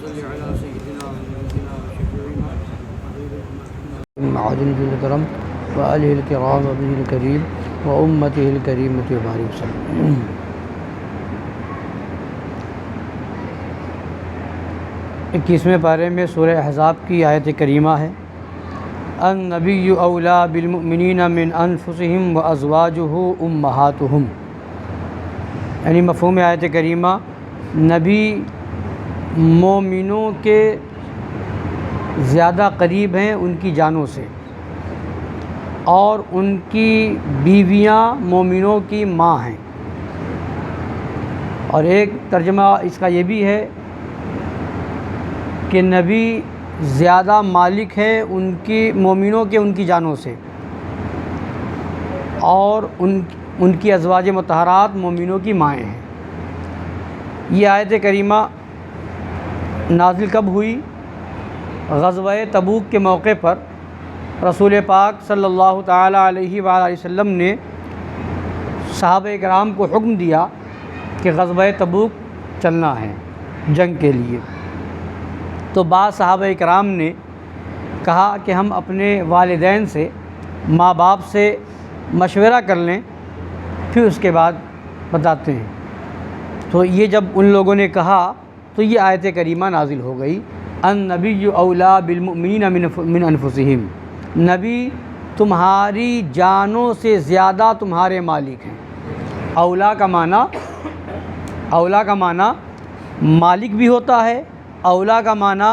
صل على سيدنا ونبينا وشفيعنا معاذ ذي الكرم وآلہ الکرام وابنہ الکریم وامتہ الکریمۃ وبارک وسلم۔ 21ویں پارے میں سورہ احزاب کی آیت کریمہ ہے، النبی اولیٰ بالمؤمنین من انفسہم وازواجہ امہاتہم، یعنی مفہوم آیت کریمہ نبی مومنوں کے زیادہ قریب ہیں ان کی جانوں سے، اور ان کی بیویاں مومنوں کی ماں ہیں۔ اور ایک ترجمہ اس کا یہ بھی ہے کہ نبی زیادہ مالک ہے ان کی مومنوں کے ان کی جانوں سے، اور ان کی ازواج مطہرات مومنوں کی مائیں ہیں۔ یہ آیت کریمہ نازل کب ہوئی؟ غزوہ تبوک کے موقع پر رسول پاک صلی اللہ تعالیٰ علیہ وآلہ وسلم نے صحابہ کرام کو حکم دیا کہ غزوہ تبوک چلنا ہے جنگ کے لیے۔ تو بعض صحابہ کرام نے کہا کہ ہم اپنے والدین سے، ماں باپ سے مشورہ کر لیں، پھر اس کے بعد بتاتے ہیں۔ تو یہ جب ان لوگوں نے کہا تو یہ آیت کریمہ نازل ہو گئی، النبی اولیٰ بالمؤمنین من انفسہم، نبی تمہاری جانوں سے زیادہ تمہارے مالک ہیں۔ اولیٰ کا معنی مالک بھی ہوتا ہے، اولیٰ کا معنی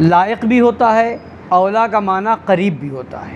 لائق بھی ہوتا ہے، اولیٰ کا معنی قریب بھی ہوتا ہے۔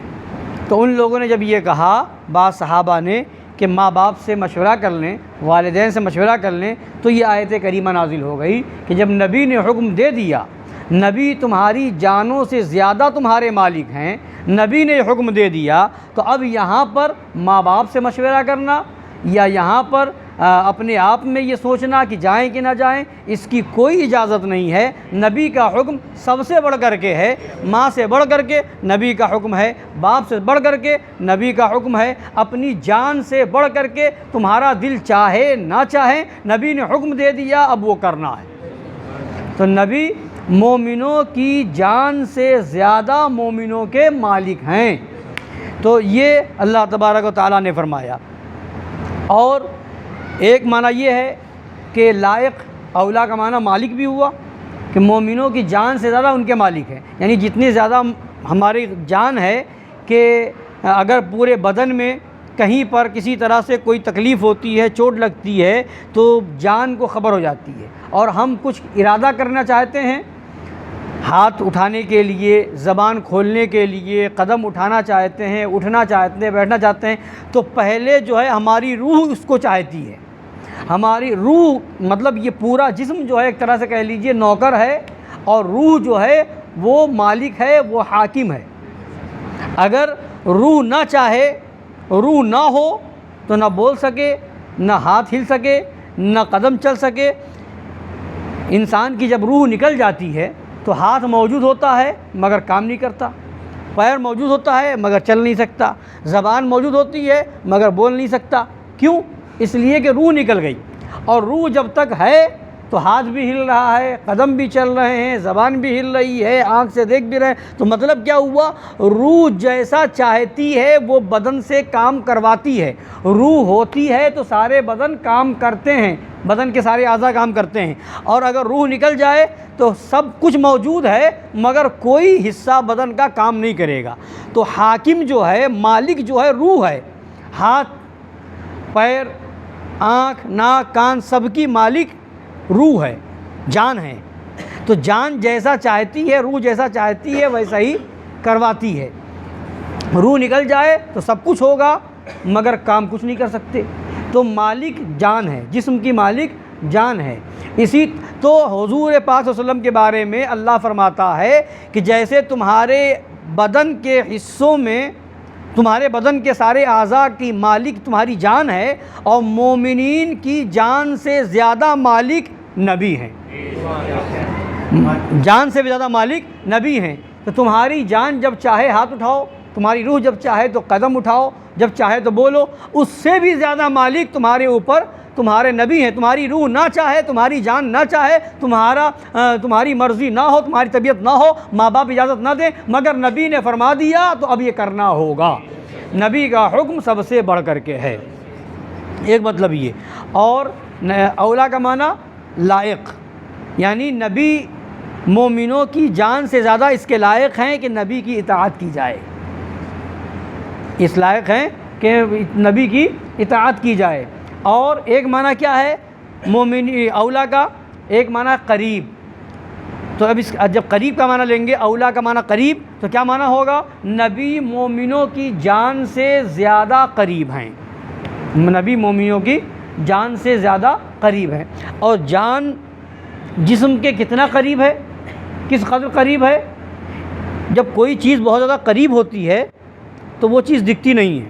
تو ان لوگوں نے جب یہ کہا، بعض صحابہ نے، کہ ماں باپ سے مشورہ کر لیں، والدین سے مشورہ کر لیں، تو یہ آیت کریمہ نازل ہو گئی کہ جب نبی نے حکم دے دیا، نبی تمہاری جانوں سے زیادہ تمہارے مالک ہیں، نبی نے حکم دے دیا، تو اب یہاں پر ماں باپ سے مشورہ کرنا یا یہاں پر اپنے آپ میں یہ سوچنا کہ جائیں کہ نہ جائیں، اس کی کوئی اجازت نہیں ہے۔ نبی کا حکم سب سے بڑھ کر کے ہے، ماں سے بڑھ کر کے نبی کا حکم ہے، باپ سے بڑھ کر کے نبی کا حکم ہے، اپنی جان سے بڑھ کر کے تمہارا دل چاہے نہ چاہے، نبی نے حکم دے دیا، اب وہ کرنا ہے۔ تو نبی مومنوں کی جان سے زیادہ مومنوں کے مالک ہیں، تو یہ اللہ تبارک و تعالیٰ نے فرمایا۔ اور ایک معنی یہ ہے کہ لائق، اولیٰ کا معنی مالک بھی ہوا، کہ مومنوں کی جان سے زیادہ ان کے مالک ہیں، یعنی جتنی زیادہ ہماری جان ہے کہ اگر پورے بدن میں کہیں پر کسی طرح سے کوئی تکلیف ہوتی ہے، چوٹ لگتی ہے، تو جان کو خبر ہو جاتی ہے، اور ہم کچھ ارادہ کرنا چاہتے ہیں، ہاتھ اٹھانے کے لیے، زبان کھولنے کے لیے، قدم اٹھانا چاہتے ہیں، اٹھنا چاہتے ہیں، بیٹھنا چاہتے ہیں، تو پہلے جو ہے ہماری روح اس کو چاہتی ہے۔ ہماری روح مطلب یہ پورا جسم جو ہے ایک طرح سے کہہ لیجئے نوکر ہے، اور روح جو ہے وہ مالک ہے، وہ حاکم ہے۔ اگر روح نہ چاہے، روح نہ ہو، تو نہ بول سکے، نہ ہاتھ ہل سکے، نہ قدم چل سکے۔ انسان کی جب روح نکل جاتی ہے تو ہاتھ موجود ہوتا ہے مگر کام نہیں کرتا، پیر موجود ہوتا ہے مگر چل نہیں سکتا، زبان موجود ہوتی ہے مگر بول نہیں سکتا۔ کیوں؟ اس لیے کہ روح نکل گئی، اور روح جب تک ہے تو ہاتھ بھی ہل رہا ہے، قدم بھی چل رہے ہیں، زبان بھی ہل رہی ہے، آنکھ سے دیکھ بھی رہے ہیں۔ تو مطلب کیا ہوا؟ روح جیسا چاہتی ہے وہ بدن سے کام کرواتی ہے۔ روح ہوتی ہے تو سارے بدن کام کرتے ہیں، بدن کے سارے اعضاء کام کرتے ہیں، اور اگر روح نکل جائے تو سب کچھ موجود ہے مگر کوئی حصہ بدن کا کام نہیں کرے گا۔ تو حاکم جو ہے، مالک جو ہے، روح ہے۔ ہاتھ، پیر، آنکھ، ناک، کان، سب کی مالک روح ہے، جان ہے۔ تو جان جیسا چاہتی ہے، روح جیسا چاہتی ہے ویسا ہی کرواتی ہے۔ روح نکل جائے تو سب کچھ ہوگا مگر کام کچھ نہیں کر سکتے۔ تو مالک جان ہے، جسم کی مالک جان ہے۔ اسی تو حضور پاک صلی اللہ علیہ وسلم کے بارے میں اللہ فرماتا ہے کہ جیسے تمہارے بدن کے حصوں میں، تمہارے بدن کے سارے اعضاء کی مالک تمہاری جان ہے، اور مومنین کی جان سے زیادہ مالک نبی ہیں، جان سے بھی زیادہ مالک نبی ہیں۔ تو تمہاری جان جب چاہے ہاتھ اٹھاؤ، تمہاری روح جب چاہے تو قدم اٹھاؤ، جب چاہے تو بولو، اس سے بھی زیادہ مالک تمہارے اوپر تمہارے نبی ہیں، تمہاری روح نہ چاہے، تمہاری جان نہ چاہے، تمہاری مرضی نہ ہو، تمہاری طبیعت نہ ہو، ماں باپ اجازت نہ دیں، مگر نبی نے فرما دیا تو اب یہ کرنا ہوگا۔ نبی کا حکم سب سے بڑھ کر کے ہے، ایک مطلب یہ۔ اور اولا کا معنی لائق، یعنی نبی مومنوں کی جان سے زیادہ اس کے لائق ہیں کہ نبی کی اطاعت کی جائے، اس لائق ہیں کہ نبی کی اطاعت کی جائے۔ اور ایک معنی کیا ہے مومن اولا کا؟ ایک معنی قریب۔ تو اب جب قریب کا معنی لیں گے، اولا کا معنی قریب، تو کیا معنی ہوگا؟ نبی مومنوں کی جان سے زیادہ قریب ہیں، نبی مومنوں کی جان سے زیادہ قریب ہیں۔ اور جان جسم کے کتنا قریب ہے، کس قدر قریب ہے؟ جب کوئی چیز بہت زیادہ قریب ہوتی ہے تو وہ چیز دکھتی نہیں ہے،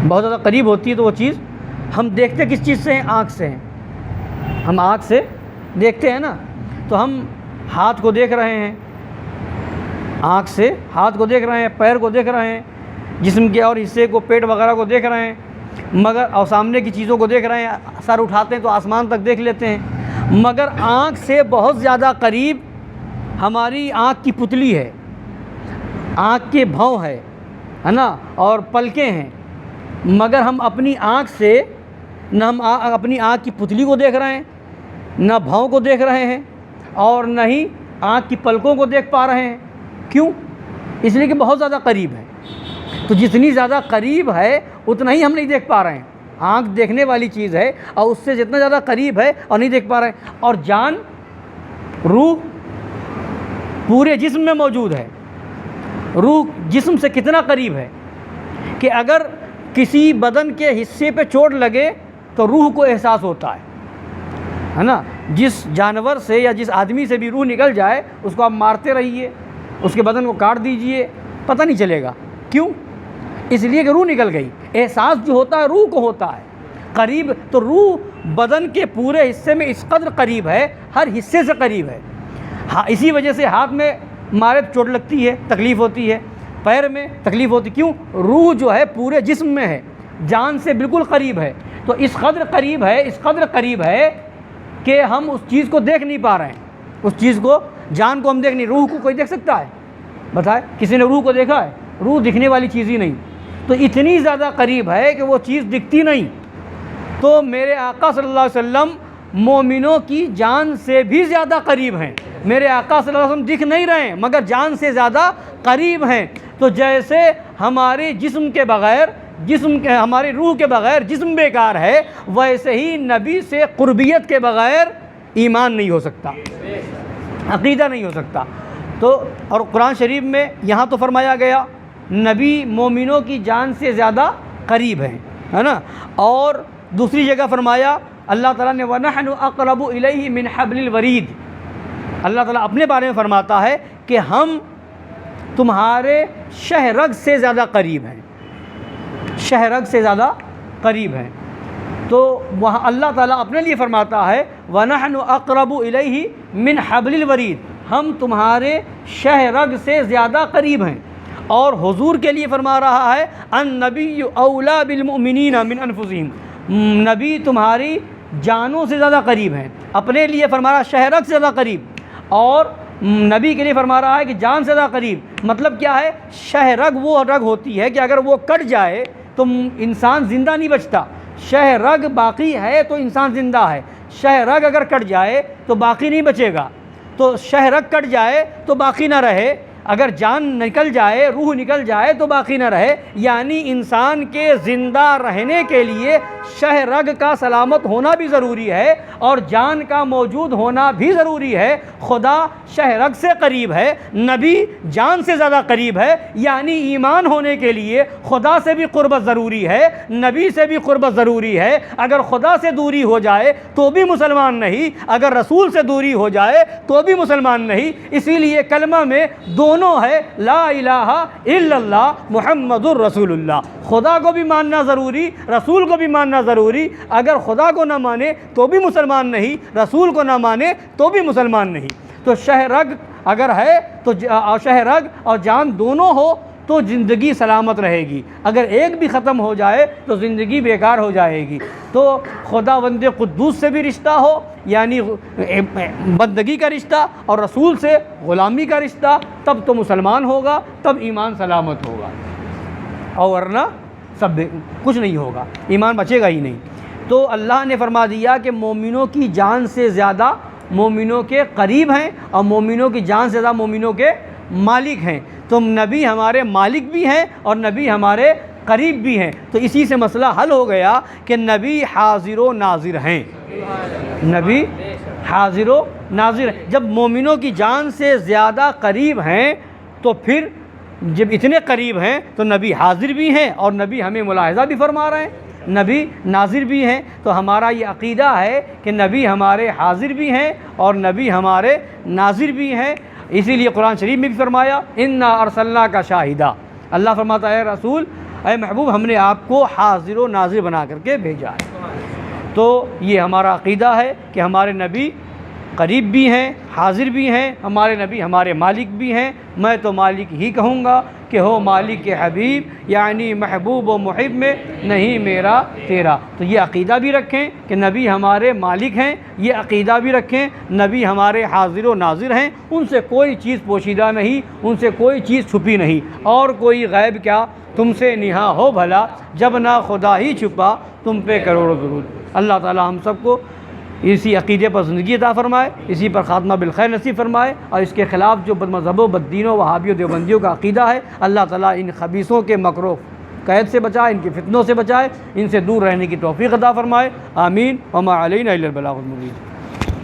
بہت زیادہ قریب ہوتی ہے تو وہ چیز، ہم دیکھتے کس چیز سے ہیں؟ آنکھ سے ہیں، ہم آنکھ سے دیکھتے ہیں نا، تو ہم ہاتھ کو دیکھ رہے ہیں، آنکھ سے ہاتھ کو دیکھ رہے ہیں، پیر کو دیکھ رہے ہیں، جسم کے اور حصے کو، پیٹ وغیرہ کو دیکھ رہے ہیں، مگر اور سامنے کی چیزوں کو دیکھ رہے ہیں، سر اٹھاتے ہیں تو آسمان تک دیکھ لیتے ہیں، مگر آنکھ سے بہت زیادہ قریب ہماری آنکھ کی پتلی ہے، آنکھ کے بھوں ہے نا، اور پلکیں ہیں، مگر ہم اپنی آنکھ سے نہ ہم اپنی آنکھ کی پتلی کو دیکھ رہے ہیں، نہ بھوں کو دیکھ رہے ہیں، اور نہ ہی آنکھ کی پلکوں کو دیکھ پا رہے ہیں۔ کیوں؟ اس لیے کہ بہت زیادہ قریب ہے، تو جتنی زیادہ قریب ہے اتنا ہی ہم نہیں دیکھ پا رہے ہیں۔ آنکھ دیکھنے والی چیز ہے اور اس سے جتنا زیادہ قریب ہے اور نہیں دیکھ پا رہے ہیں۔ اور جان، روح پورے جسم میں موجود ہے، روح جسم سے کتنا قریب ہے کہ اگر کسی بدن کے حصے پہ چوٹ لگے تو روح کو احساس ہوتا ہے نا۔ جس جانور سے یا جس آدمی سے بھی روح نکل جائے اس کو آپ مارتے رہیے، اس کے بدن کو کاٹ دیجئے، پتہ نہیں چلے گا۔ کیوں؟ اس لیے کہ روح نکل گئی۔ احساس جو ہوتا ہے روح کو ہوتا ہے قریب، تو روح بدن کے پورے حصے میں اس قدر قریب ہے، ہر حصے سے قریب ہے۔ اسی وجہ سے ہاتھ میں مارے چوٹ لگتی ہے، تکلیف ہوتی ہے، پیر میں تکلیف ہوتی ہے۔ کیوں؟ روح جو ہے پورے جسم میں ہے، جان سے بالکل قریب ہے، تو اس قدر قریب ہے، اس قدر قریب ہے کہ ہم اس چیز کو دیکھ نہیں پا رہے ہیں، اس چیز کو، جان کو ہم دیکھ نہیں۔ روح کو کوئی دیکھ سکتا ہے؟ بتائے کسی نے روح کو دیکھا ہے؟ روح دکھنے والی چیز ہی نہیں، تو اتنی زیادہ قریب ہے کہ وہ چیز دکھتی نہیں۔ تو میرے آقا صلی اللہ علیہ وسلم مومنوں کی جان سے بھی زیادہ قریب ہیں۔ میرے آقا صلی اللہ علیہ وسلم دکھ نہیں رہے ہیں مگر جان سے زیادہ قریب ہیں۔ تو جیسے ہمارے جسم کے بغیر، ہماری روح کے بغیر جسم بیکار ہے، ویسے ہی نبی سے قربیت کے بغیر ایمان نہیں ہو سکتا، عقیدہ نہیں ہو سکتا۔ تو اور قرآن شریف میں یہاں تو فرمایا گیا نبی مومنوں کی جان سے زیادہ قریب ہیں، ہے نا۔ اور دوسری جگہ فرمایا اللہ تعالیٰ نے وَنَحْنُ أَقْرَبُ إِلَيْهِ مِنْ حَبْلِ الْوَرِيدِ۔ اللہ تعالیٰ اپنے بارے میں فرماتا ہے کہ ہم تمہارے شہ رگ سے زیادہ قریب ہیں، شہ رگ سے زیادہ قریب ہیں۔ تو وہاں اللہ تعالیٰ اپنے لیے فرماتا ہے وَنَحْنُ أَقْرَبُ إِلَيْهِ مِنْ حَبْلِ الْوَرِيدِ، ہم تمہارے شہ رگ سے زیادہ قریب ہیں۔ اور حضور کے لیے فرما رہا ہے النبی اولا بالمؤمنین من انفسہم، نبی تمہاری جانوں سے زیادہ قریب ہیں۔ اپنے لیے فرما رہا ہے شہ رگ سے زیادہ قریب، اور نبی کے لیے فرما رہا ہے کہ جان سے زیادہ قریب۔ مطلب کیا ہے؟ شہ رگ وہ رگ ہوتی ہے کہ اگر وہ کٹ جائے تو انسان زندہ نہیں بچتا، شہ رگ باقی ہے تو انسان زندہ ہے، شہ رگ اگر کٹ جائے تو باقی نہیں بچے گا۔ تو شہ رگ کٹ جائے تو باقی نہ رہے، اگر جان نکل جائے، روح نکل جائے تو باقی نہ رہے۔ یعنی انسان کے زندہ رہنے کے لیے شہ رگ کا سلامت ہونا بھی ضروری ہے اور جان کا موجود ہونا بھی ضروری ہے۔ خدا شہ رگ سے قریب ہے، نبی جان سے زیادہ قریب ہے، یعنی ایمان ہونے کے لیے خدا سے بھی قربت ضروری ہے، نبی سے بھی قربت ضروری ہے۔ اگر خدا سے دوری ہو جائے تو بھی مسلمان نہیں، اگر رسول سے دوری ہو جائے تو بھی مسلمان نہیں۔ اسی لیے کلمہ میں دونوں ہے، لا الہ الا اللہ محمد الرسول اللہ۔ خدا کو بھی ماننا ضروری، رسول کو بھی ماننا ضروری۔ اگر خدا کو نہ مانے تو بھی مسلمان نہیں، رسول کو نہ مانے تو بھی مسلمان نہیں۔ تو شہ رگ اگر ہے تو شہ رگ اور جان دونوں ہو تو زندگی سلامت رہے گی، اگر ایک بھی ختم ہو جائے تو زندگی بیکار ہو جائے گی۔ تو خداوند قدوس سے بھی رشتہ ہو، یعنی بندگی کا رشتہ، اور رسول سے غلامی کا رشتہ، تب تو مسلمان ہوگا، تب ایمان سلامت ہوگا، اور ورنہ سب کچھ نہیں ہوگا، ایمان بچے گا ہی نہیں۔ تو اللہ نے فرما دیا کہ مومنوں کی جان سے زیادہ مومنوں کے قریب ہیں، اور مومنوں کی جان سے زیادہ مومنوں کے مالک ہیں۔ تو نبی ہمارے مالک بھی ہیں اور نبی ہمارے قریب بھی ہیں، تو اسی سے مسئلہ حل ہو گیا کہ نبی حاضر و ناظر ہیں، نبی حاضر و ناظر ہیں۔ جب مومنوں کی جان سے زیادہ قریب ہیں تو پھر جب اتنے قریب ہیں تو نبی حاضر بھی ہیں اور نبی ہمیں ملاحظہ بھی فرما رہے ہیں، نبی ناظر بھی ہیں۔ تو ہمارا یہ عقیدہ ہے کہ نبی ہمارے حاضر بھی ہیں اور نبی ہمارے ناظر بھی ہیں۔ اسی لیے قرآن شریف میں بھی فرمایا انا ارسلناک شاہدا، اللہ فرماتا ہے اے رسول، اے محبوب، ہم نے آپ کو حاضر و ناظر بنا کر کے بھیجا ہے۔ تو یہ ہمارا عقیدہ ہے کہ ہمارے نبی قریب بھی ہیں، حاضر بھی ہیں، ہمارے نبی ہمارے مالک بھی ہیں۔ میں تو مالک ہی کہوں گا کہ ہو مالک کے حبیب، یعنی محبوب و محب میں نہیں میرا تیرا۔ تو یہ عقیدہ بھی رکھیں کہ نبی ہمارے مالک ہیں، یہ عقیدہ بھی رکھیں نبی ہمارے حاضر و ناظر ہیں، ان سے کوئی چیز پوشیدہ نہیں، ان سے کوئی چیز چھپی نہیں، اور کوئی غیب کیا تم سے نہا ہو بھلا، جب نہ خدا ہی چھپا تم پہ کروڑوں درود۔ اللہ تعالی ہم سب کو اسی عقیدے پر زندگی عطا فرمائے، اسی پر خاتمہ بالخیر نصیب فرمائے، اور اس کے خلاف جو بد مذہبوں، بد دینوں، وہابیوں، دیوبندیوں کا عقیدہ ہے، اللہ تعالیٰ ان خبیثوں کے مکر و قید سے بچائے، ان کے فتنوں سے بچائے، ان سے دور رہنے کی توفیق عطا فرمائے۔ آمین۔ وما علینا الا البلاغ المبین۔